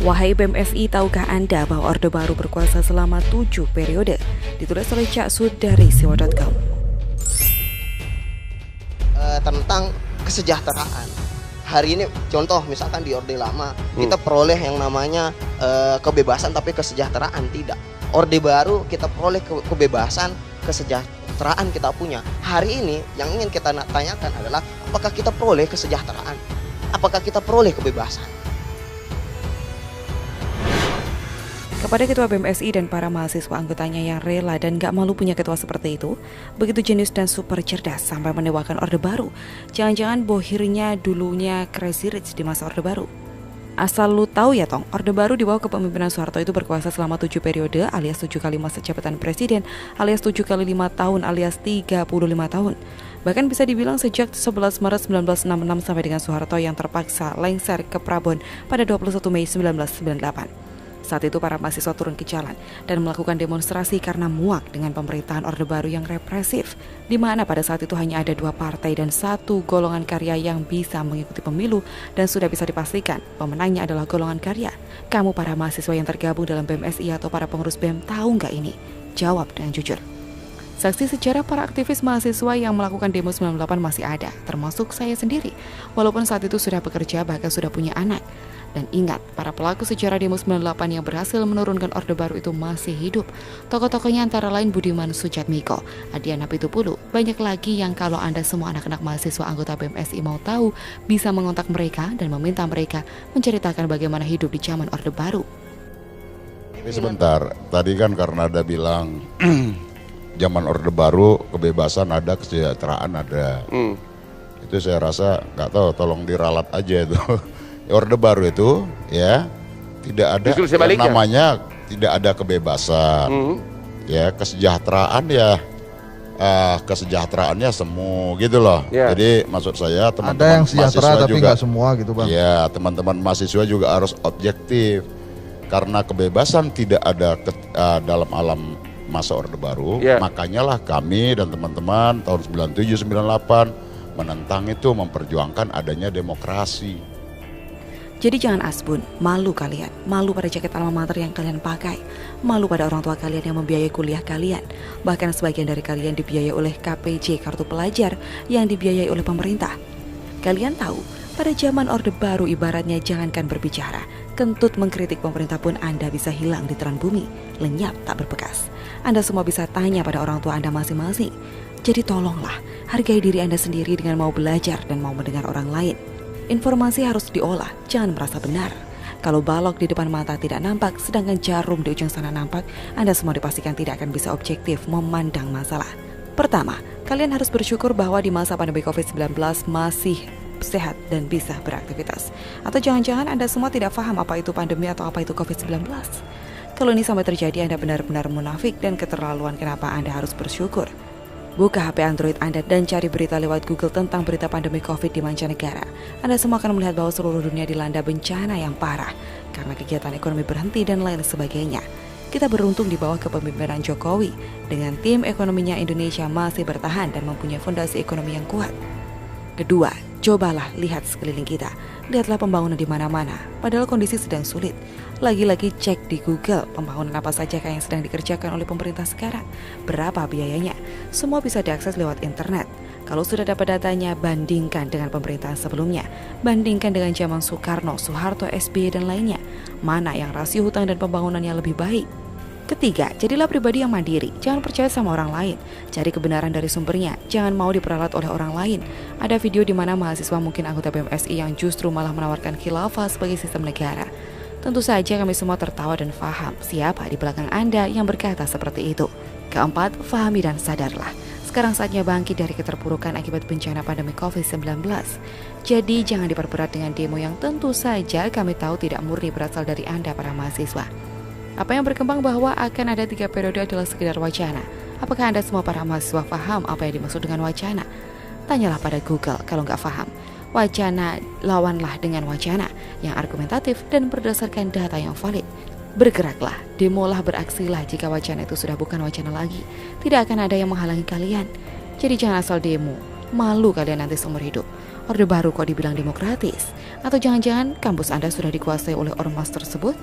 Wahai BMSI, tahukah Anda bahwa Orde Baru berkuasa selama 7 periode? Ditulis oleh Cak Sud dari siwa.com. Tentang kesejahteraan. Hari ini contoh misalkan di Orde Lama kita peroleh yang namanya kebebasan tapi kesejahteraan tidak. Orde Baru kita peroleh kebebasan, kesejahteraan kita punya. Hari ini yang ingin kita tanyakan adalah apakah kita peroleh kesejahteraan? Apakah kita peroleh kebebasan? Kepada Ketua BMSI dan para mahasiswa anggotanya yang rela dan gak malu punya ketua seperti itu, begitu jenius dan super cerdas sampai mendewakan Orde Baru. Jangan-jangan bohirnya dulunya Crazy Rich di masa Orde Baru. Asal lu tahu ya Tong, Orde Baru di bawah kepemimpinan Soeharto itu berkuasa selama 7 periode alias 7 kali masa jabatan presiden alias 7 kali 5 tahun alias 35 tahun. Bahkan bisa dibilang sejak 11 Maret 1966 sampai dengan Soeharto yang terpaksa lengser ke Prabon pada 21 Mei 1998. Saat itu para mahasiswa turun ke jalan dan melakukan demonstrasi karena muak dengan pemerintahan Orde Baru yang represif, di mana pada saat itu hanya ada 2 partai dan 1 golongan karya yang bisa mengikuti pemilu dan sudah bisa dipastikan pemenangnya adalah golongan karya. Kamu para mahasiswa yang tergabung dalam BMSI atau para pengurus BEM tahu nggak ini? Jawab dengan jujur. Saksi sejarah para aktivis mahasiswa yang melakukan demo 98 masih ada, termasuk saya sendiri, walaupun saat itu sudah bekerja bahkan sudah punya anak. Dan ingat, para pelaku sejarah demo 98 yang berhasil menurunkan Orde Baru itu masih hidup. Tokoh-tokohnya antara lain Budiman Sujatmiko, Adiana Pitupulu, banyak lagi yang kalau Anda semua anak-anak mahasiswa anggota BMSI mau tahu, bisa mengontak mereka dan meminta mereka menceritakan bagaimana hidup di zaman Orde Baru. Tapi sebentar, tadi kan karena ada bilang zaman Orde Baru kebebasan ada, kesejahteraan ada. Itu saya rasa nggak tahu, tolong diralat aja itu. Orde Baru itu ya tidak ada yang namanya tidak ada kebebasan, ya kesejahteraan ya kesejahteraannya semu gitu loh. Jadi maksud saya teman-teman mahasiswa tapi juga semua gitu bang. Ya teman-teman mahasiswa juga harus objektif karena kebebasan tidak ada dalam alam masa Orde Baru, makanya lah kami dan teman-teman tahun 97-98 menentang itu, memperjuangkan adanya demokrasi. Jadi jangan asbun, malu kalian, malu pada jaket alma mater yang kalian pakai, malu pada orang tua kalian yang membiayai kuliah kalian, bahkan sebagian dari kalian dibiayai oleh KPJ kartu pelajar yang dibiayai oleh pemerintah. Kalian tahu, pada zaman Orde Baru ibaratnya jangankan berbicara, kentut mengkritik pemerintah pun Anda bisa hilang di telan bumi, lenyap tak berbekas. Anda semua bisa tanya pada orang tua Anda masing-masing. Jadi tolonglah, hargai diri Anda sendiri dengan mau belajar dan mau mendengar orang lain. Informasi harus diolah, jangan merasa benar. Kalau balok di depan mata tidak nampak, sedangkan jarum di ujung sana nampak, Anda semua dipastikan tidak akan bisa objektif memandang masalah. Pertama, kalian harus bersyukur bahwa di masa pandemi COVID-19 masih sehat dan bisa beraktivitas. Atau jangan-jangan Anda semua tidak paham apa itu pandemi atau apa itu COVID-19. Kalau ini sampai terjadi, Anda benar-benar munafik dan keterlaluan. Kenapa Anda harus bersyukur? Buka HP Android Anda dan cari berita lewat Google tentang berita pandemi COVID di mancanegara. Anda semua akan melihat bahwa seluruh dunia dilanda bencana yang parah karena kegiatan ekonomi berhenti dan lain sebagainya. Kita beruntung di bawah kepemimpinan Jokowi. Dengan tim ekonominya Indonesia masih bertahan dan mempunyai fondasi ekonomi yang kuat. Kedua, cobalah lihat sekeliling kita. Lihatlah pembangunan di mana-mana, padahal kondisi sedang sulit. Lagi-lagi cek di Google pembangunan apa saja yang sedang dikerjakan oleh pemerintah sekarang. Berapa biayanya? Semua bisa diakses lewat internet. Kalau sudah dapat datanya, bandingkan dengan pemerintahan sebelumnya. Bandingkan dengan zaman Soekarno, Soeharto, SBY, dan lainnya. Mana yang rasio hutang dan pembangunannya lebih baik? Ketiga, jadilah pribadi yang mandiri. Jangan percaya sama orang lain. Cari kebenaran dari sumbernya. Jangan mau diperalat oleh orang lain. Ada video di mana mahasiswa mungkin anggota BMSI yang justru malah menawarkan khilafah sebagai sistem negara. Tentu saja kami semua tertawa dan paham siapa di belakang Anda yang berkata seperti itu. Keempat, fahami dan sadarlah. Sekarang saatnya bangkit dari keterpurukan akibat bencana pandemi COVID-19. Jadi jangan diperberat dengan demo yang tentu saja kami tahu tidak murni berasal dari Anda para mahasiswa. Apa yang berkembang bahwa akan ada 3 periode adalah sekedar wacana. Apakah Anda semua para mahasiswa paham apa yang dimaksud dengan wacana? Tanyalah pada Google kalau nggak paham. Wacana, lawanlah dengan wacana yang argumentatif dan berdasarkan data yang valid. Bergeraklah, demolah, beraksilah jika wacana itu sudah bukan wacana lagi. Tidak akan ada yang menghalangi kalian. Jadi jangan asal demo, malu kalian nanti seumur hidup. Orde Baru kok dibilang demokratis? Atau jangan-jangan kampus Anda sudah dikuasai oleh ormas tersebut?